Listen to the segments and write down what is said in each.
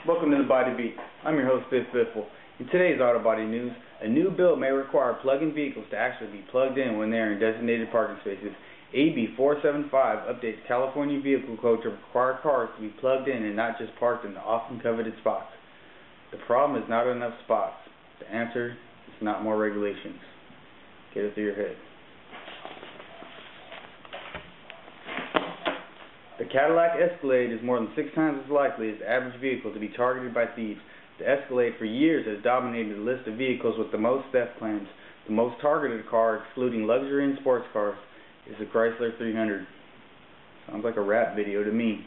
Welcome to the Body Beat. I'm your host, Fifth Biffle. In today's Auto Body News, a new bill may require plug-in vehicles to actually be plugged in when they are in designated parking spaces. AB 475 updates California vehicle code to require cars to be plugged in and not just parked in the often coveted spots. The problem is not enough spots. The answer is not more regulations. Get it through your head. The Cadillac Escalade is more than 6 times as likely as the average vehicle to be targeted by thieves. The Escalade for years has dominated the list of vehicles with the most theft claims. The most targeted car, excluding luxury and sports cars, is the Chrysler 300. Sounds like a rap video to me.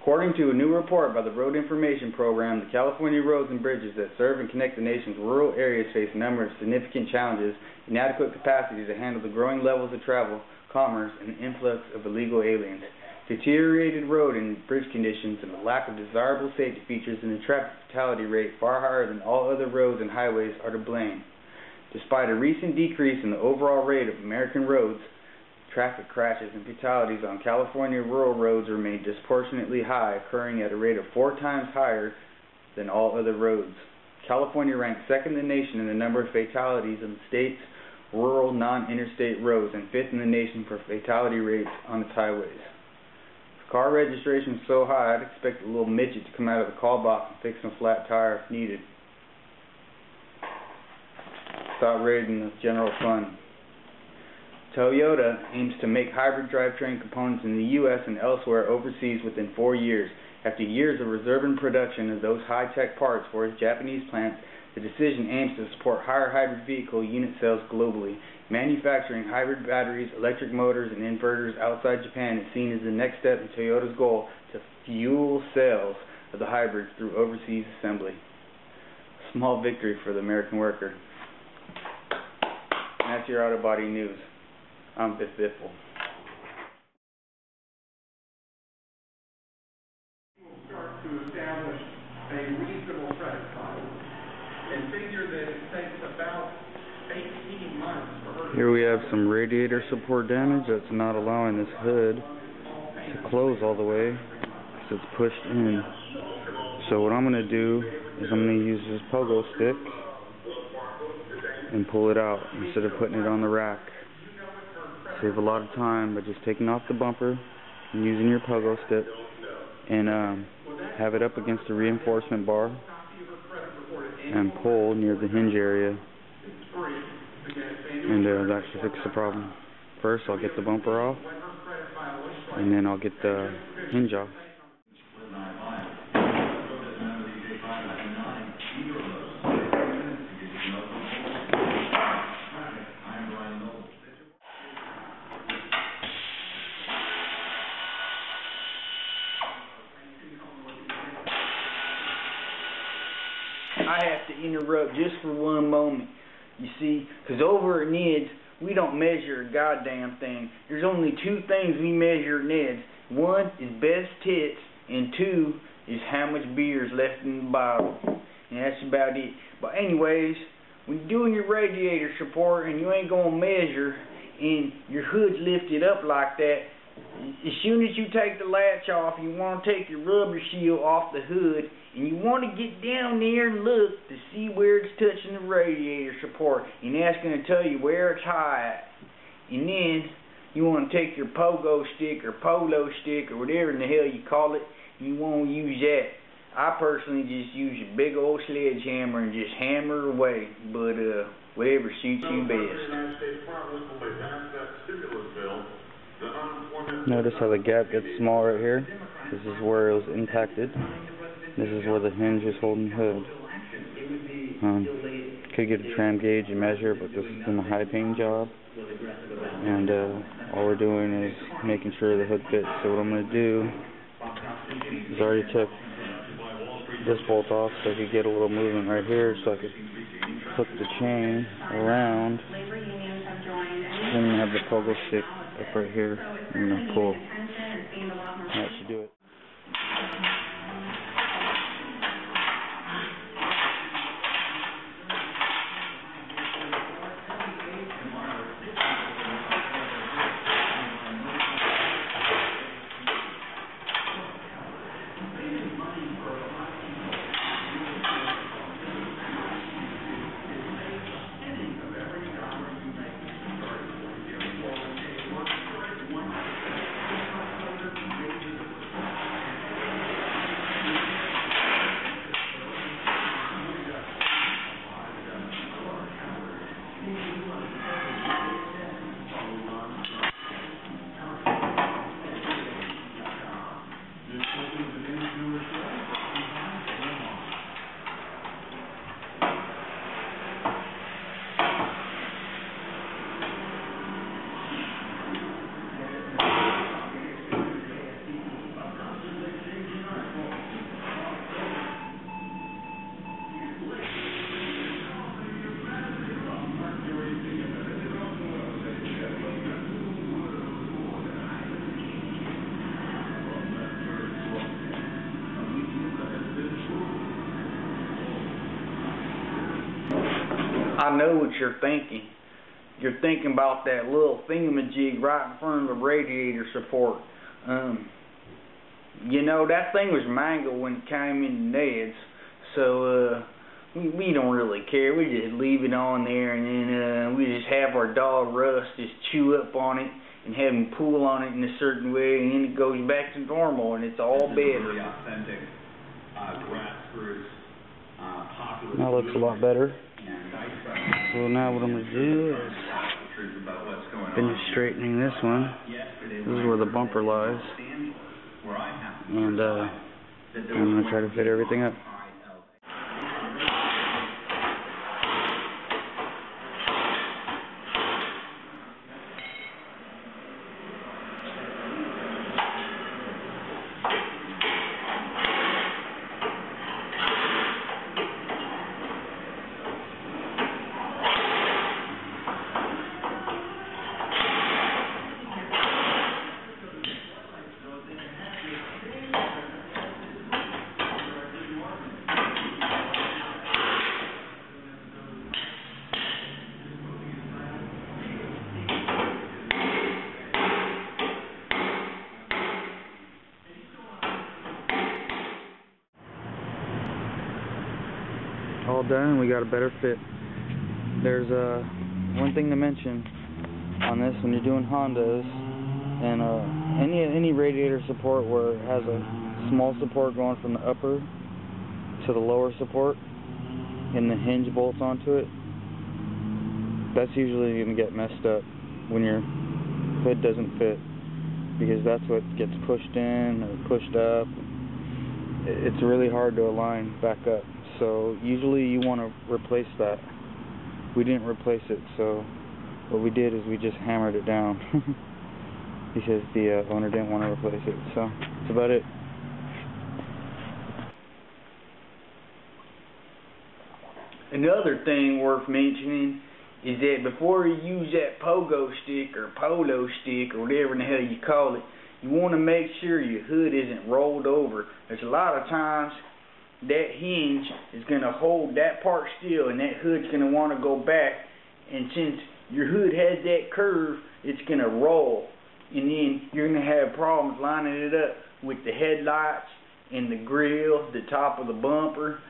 According to a new report by the Road Information Program, the California roads and bridges that serve and connect the nation's rural areas face a number of significant challenges, inadequate capacity to handle the growing levels of travel, commerce, and the influx of illegal aliens. Deteriorated road and bridge conditions and a lack of desirable safety features and a traffic fatality rate far higher than all other roads and highways are to blame. Despite a recent decrease in the overall rate of American roads, traffic crashes and fatalities on California rural roads remain disproportionately high, occurring at a rate of 4 times higher than all other roads. California ranks second in the nation in the number of fatalities in the state's rural non-interstate roads and fifth in the nation for fatality rates on its highways. If car registration is so high, I'd expect a little midget to come out of the call box and fix a flat tire if needed. Stop raiding the general fund. Toyota aims to make hybrid drivetrain components in the U.S. and elsewhere overseas within 4 years. After years of reserving production of those high-tech parts for its Japanese plants, the decision aims to support higher hybrid vehicle unit sales globally. Manufacturing hybrid batteries, electric motors, and inverters outside Japan is seen as the next step in Toyota's goal to fuel sales of the hybrids through overseas assembly. Small victory for the American worker. And that's your Auto Body News. I'm Fifth Biffle. We'll start to establish a reasonable credit file and figure that it takes about 18 months for her to... Here we have some radiator support damage that's not allowing this hood to close all the way because it's pushed in. So what I'm going to do is I'm going to use this pogo stick and pull it out instead of putting it on the rack. Save a lot of time by just taking off the bumper and using your pogo stick and have it up against the reinforcement bar and pull near the hinge area, and that should fix the problem. First I'll get the bumper off and then I'll get the hinge off. I have to interrupt just for one moment, you see, because over at Ned's, we don't measure a goddamn thing. There's only 2 things we measure at Ned's. 1 is best tits, and 2 is how much beer is left in the bottle. And that's about it. But anyways, when you're doing your radiator support and you ain't going to measure, and your hood's lifted up like that, as soon as you take the latch off, you want to take your rubber seal off the hood, and you want to get down there and look to see where it's touching the radiator support, and that's going to tell you where it's high at. And then you want to take your pogo stick or polo stick or whatever in the hell you call it, and you want to use that. I personally just use a big old sledgehammer and just hammer away, but whatever suits you best. Notice how the gap gets small right here. This is where it was impacted. This is where the hinge is holding the hood. Could get a tram gauge and measure, but this is in a high pain job. And all we're doing is making sure the hood fits. So what I'm going to do is I already took this bolt off so I could get a little movement right here so I could hook the chain around. Then I'm going to have the pogo stick up right here. I'm going to pull. That should do it. I know what you're thinking. You're thinking about that little thingamajig right in front of the radiator support. You know, that thing was mangled when it came in Ned's, so we don't really care. We just leave it on there, and then we just have our dog Russ just chew up on it and have him pull on it in a certain way, and then it goes back to normal, and it's all better. Really authentic grassroots, popular. That looks a lot better. So now what I'm going to do is finish straightening this one. This is where the bumper lies. And I'm going to try to fit everything up. All done, we got a better fit. There's one thing to mention on this when you're doing Hondas, and any radiator support where it has a small support going from the upper to the lower support and the hinge bolts onto it, that's usually going to get messed up when your hood doesn't fit, because that's what gets pushed in or pushed up. It's really hard to align back up. So usually you want to replace that. We didn't replace it, so what we did is we just hammered it down because the owner didn't want to replace it. So that's about it. Another thing worth mentioning is that before you use that pogo stick or polo stick or whatever in the hell you call it, you want to make sure your hood isn't rolled over. There's a lot of times that hinge is going to hold that part still, and that hood's going to want to go back, and since your hood has that curve, it's going to roll, and then you're going to have problems lining it up with the headlights and the grill, the top of the bumper.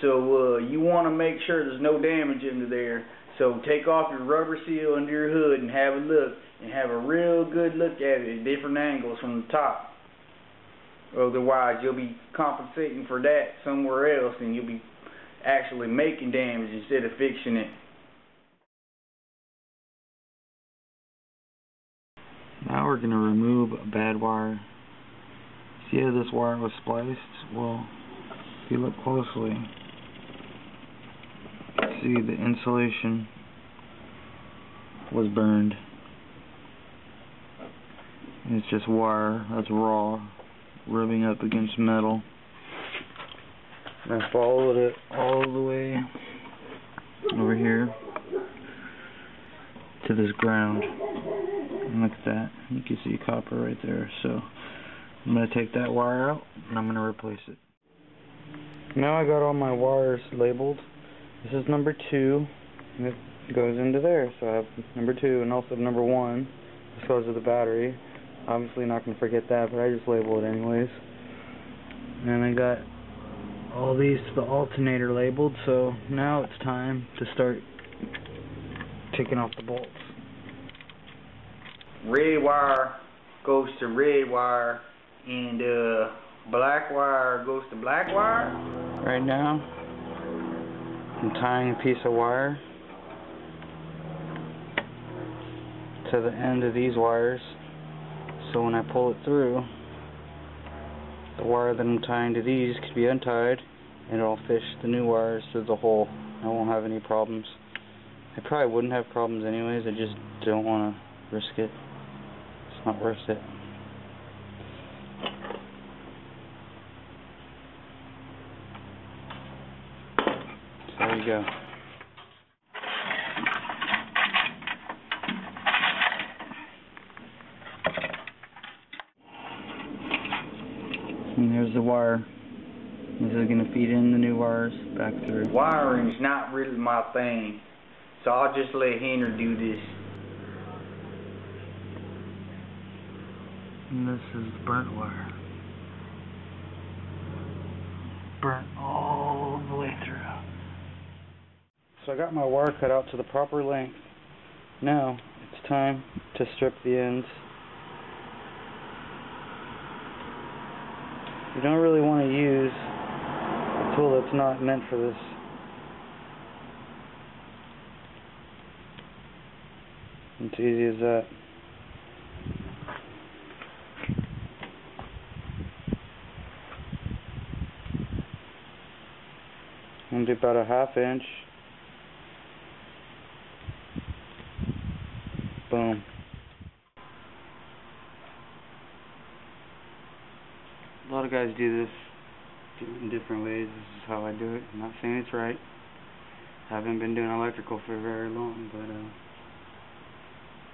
So you want to make sure there's no damage under there. So take off your rubber seal under your hood and have a look, and have a real good look at it at different angles from the top. Otherwise, you'll be compensating for that somewhere else, and you'll be actually making damage instead of fixing it. Now we're going to remove a bad wire. See how this wire was spliced? Well, if you look closely, see the insulation was burned. And it's just wire that's raw, rubbing up against metal. And I followed it all the way over here to this ground. And look at that. You can see copper right there. So I'm going to take that wire out and I'm going to replace it. Now I got all my wires labeled. This is number 2, and it goes into there. So I have number 2 and also number 1. This goes to the battery. Obviously not going to forget that, but I just label it anyways. And I got all these to the alternator labeled, so now it's time to start taking off the bolts. Red wire goes to red wire, and black wire goes to black wire. Right now, I'm tying a piece of wire to the end of these wires, so when I pull it through, the wire that I'm tying to these can be untied, and it'll fish the new wires through the hole. I won't have any problems. I probably wouldn't have problems anyways, I just don't want to risk it. It's not worth it. So there you go. And there's the wire. This is going to feed in the new wires back through. Wiring's not really my thing. So I'll just let Henry do this. And this is burnt wire. Burnt all the way through. So I got my wire cut out to the proper length. Now it's time to strip the ends. You don't really want to use a tool that's not meant for this. It's easy as that. I'm going to do about a 1/2 inch. Boom. A lot of guys do this in different ways. This is how I do it. I'm not saying it's right. I haven't been doing electrical for very long, but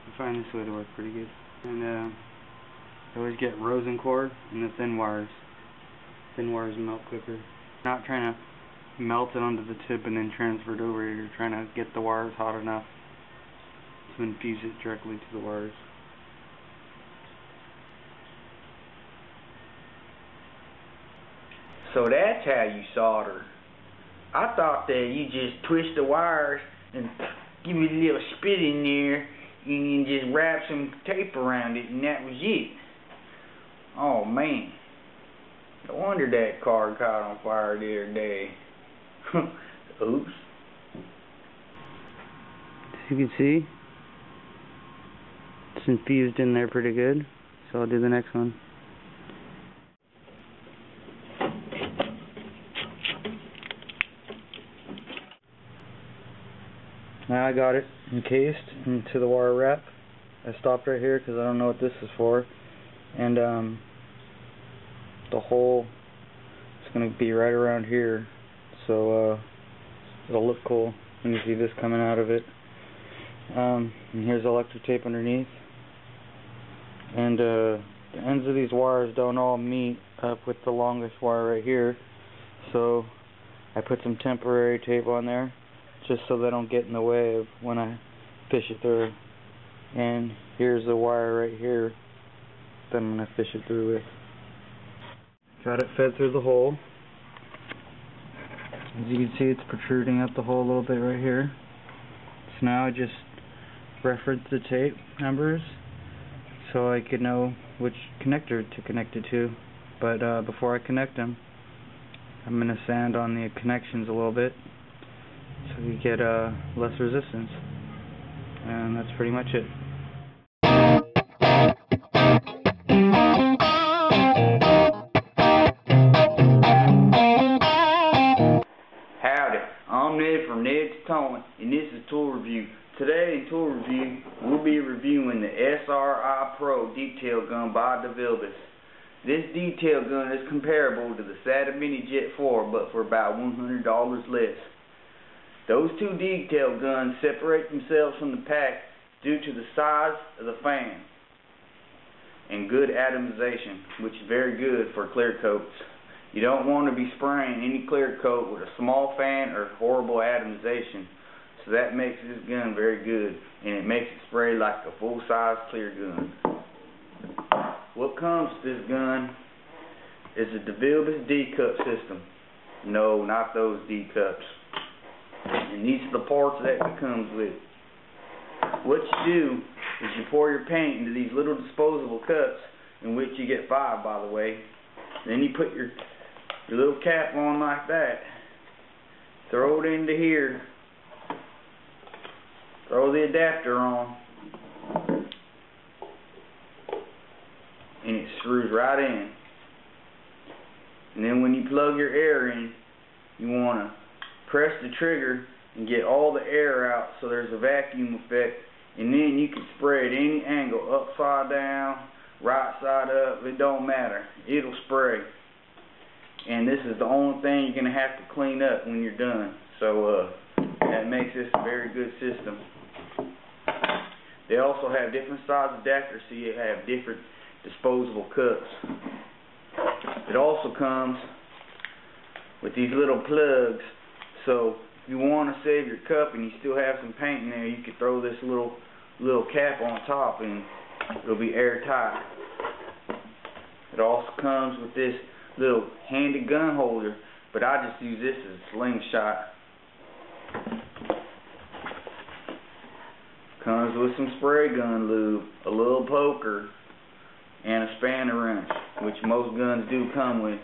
I find this way to work pretty good. And I always get rosin cord and the thin wires. Thin wires melt quicker. Not trying to melt it onto the tip and then transfer it over. You're trying to get the wires hot enough to infuse it directly to the wires. So that's how you solder. I thought that you just twist the wires and give it a little spit in there and just wrap some tape around it and that was it. Oh man. No wonder that car caught on fire the other day. Oops. As you can see, it's infused in there pretty good. So I'll do the next one. Now I got it encased into the wire wrap. I stopped right here because I don't know what this is for. And the hole is going to be right around here. So it'll look cool when you see this coming out of it. And here's electric tape underneath. And the ends of these wires don't all meet up with the longest wire right here. So I put some temporary tape on there, just so they don't get in the way of when I fish it through. And here's the wire right here that I'm going to fish it through with. Got it fed through the hole. As you can see, it's protruding out the hole a little bit right here. So now I just reference the tape numbers so I could know which connector to connect it to. But before I connect them, I'm going to sand on the connections a little bit, so you get less resistance. And that's pretty much it. Howdy, I'm Ned from Ned's Towing, and this is Tool Review. Today in Tool Review, we'll be reviewing the SRI Pro detail gun by DeVilbiss. This detail gun is comparable to the Sata Mini Jet 4, but for about $100 less. Those two detail guns separate themselves from the pack due to the size of the fan and good atomization, which is very good for clear coats. You don't want to be spraying any clear coat with a small fan or horrible atomization, so that makes this gun very good, and it makes it spray like a full-size clear gun. What comes with this gun is a DeVilbiss D-cup system. No, not those D-cups. And these are the parts that it comes with. What you do is you pour your paint into these little disposable cups, in which you get 5, by the way. Then you put your little cap on like that. Throw it into here. Throw the adapter on. And it screws right in. And then when you plug your air in, you want to press the trigger and get all the air out so there's a vacuum effect, and then you can spray at any angle, upside down, right side up, it don't matter, it'll spray. And this is the only thing you're going to have to clean up when you're done, so that makes this a very good system. They also have different size adapters, so you have different disposable cups. It also comes with these little plugs, so if you want to save your cup and you still have some paint in there, you could throw this little cap on top and it'll be airtight. It also comes with this little handy gun holder, but I just use this as a slingshot. Comes with some spray gun lube, a little poker, and a spanner wrench, which most guns do come with.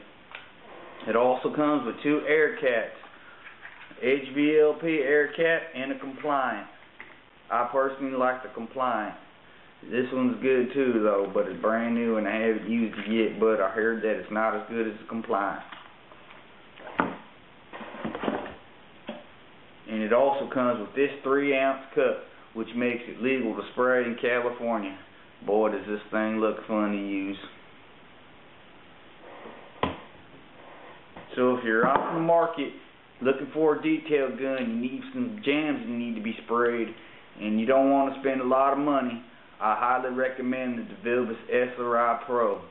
It also comes with 2 air cats, HVLP air cat and a compliant. I personally like the compliant. This one's good too though, but it's brand new and I haven't used it yet, but I heard that it's not as good as the compliant. And it also comes with this 3-ounce cup, which makes it legal to spray in California. Boy, does this thing look fun to use. So if you're out in the market looking for a detail gun, you need some jams that need to be sprayed, and you don't want to spend a lot of money, I highly recommend the DeVilbiss SRI Pro.